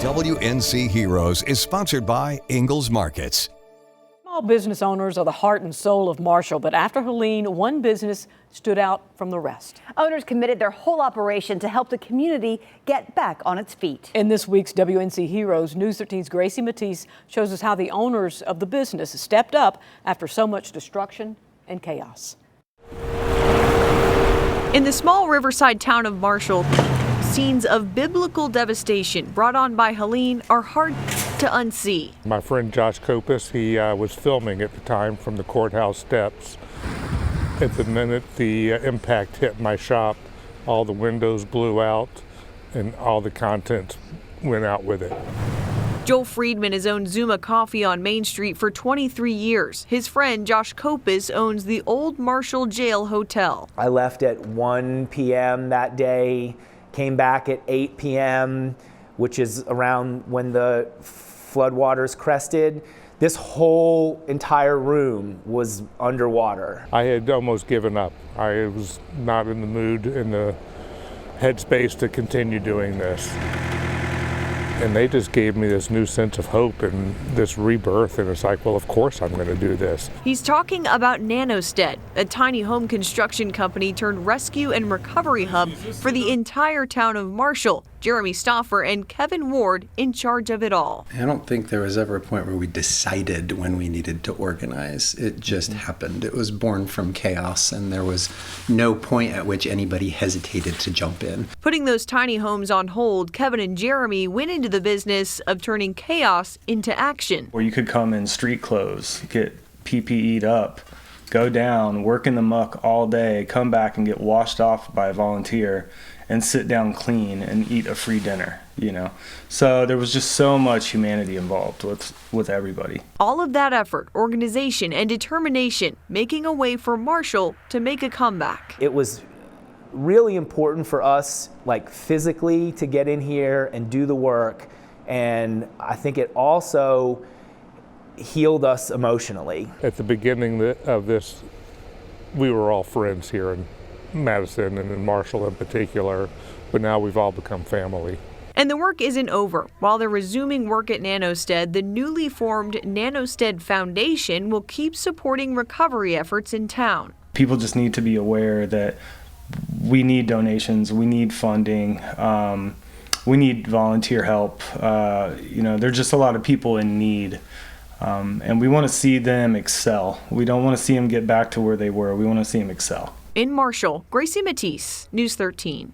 WNC Heroes is sponsored by Ingalls Markets. Small business owners are the heart and soul of Marshall, but after Helene, one business stood out from the rest. Owners committed their whole operation to help the community get back on its feet. In this week's WNC Heroes, News 13's Gracie Matisse shows us how the owners of the business stepped up after so much destruction and chaos. In the small riverside town of Marshall, scenes of biblical devastation brought on by Helene are hard to unsee. My friend Josh Kopis, he was filming at the time from the courthouse steps. At the minute the impact hit my shop, all the windows blew out and all the contents went out with it. Joel Friedman has owned Zuma Coffee on Main Street for 23 years. His friend Josh Kopis owns the Old Marshall Jail Hotel. I left at 1 p.m. that day, came back at 8 p.m., which is around when the floodwaters crested. This whole entire room was underwater. I had almost given up. I was not in the mood, in the headspace to continue doing this. And they just gave me this new sense of hope and this rebirth, and it's like, well, of course I'm going to do this. He's talking about Nanostead, a tiny home construction company turned rescue and recovery hub for the entire town of Marshall. Jeremy Stauffer and Kevin Ward in charge of it all. I don't think there was ever a point where we decided when we needed to organize. It just happened. It was born from chaos, and there was no point at which anybody hesitated to jump in. Putting those tiny homes on hold, Kevin and Jeremy went into the business of turning chaos into action. Where you could come in street clothes, get PPE'd up, go down, work in the muck all day, come back and get washed off by a volunteer, and sit down clean and eat a free dinner, you know. So there was just so much humanity involved with everybody. All of that effort, organization, and determination making a way for Marshall to make a comeback. It was really important for us, like physically, to get in here and do the work. And I think it also healed us emotionally. At the beginning of this, we were all friends here in Madison and in Marshall in particular, but now we've all become family. And the work isn't over. While they're resuming work at Nanostead, the newly formed Nanostead Foundation will keep supporting recovery efforts in town. People just need to be aware that we need donations, we need funding, we need volunteer help. You know, there's just a lot of people in need. And we want to see them excel. We don't want to see them get back to where they were. We want to see them excel. In Marshall, Gracie Matisse, News 13.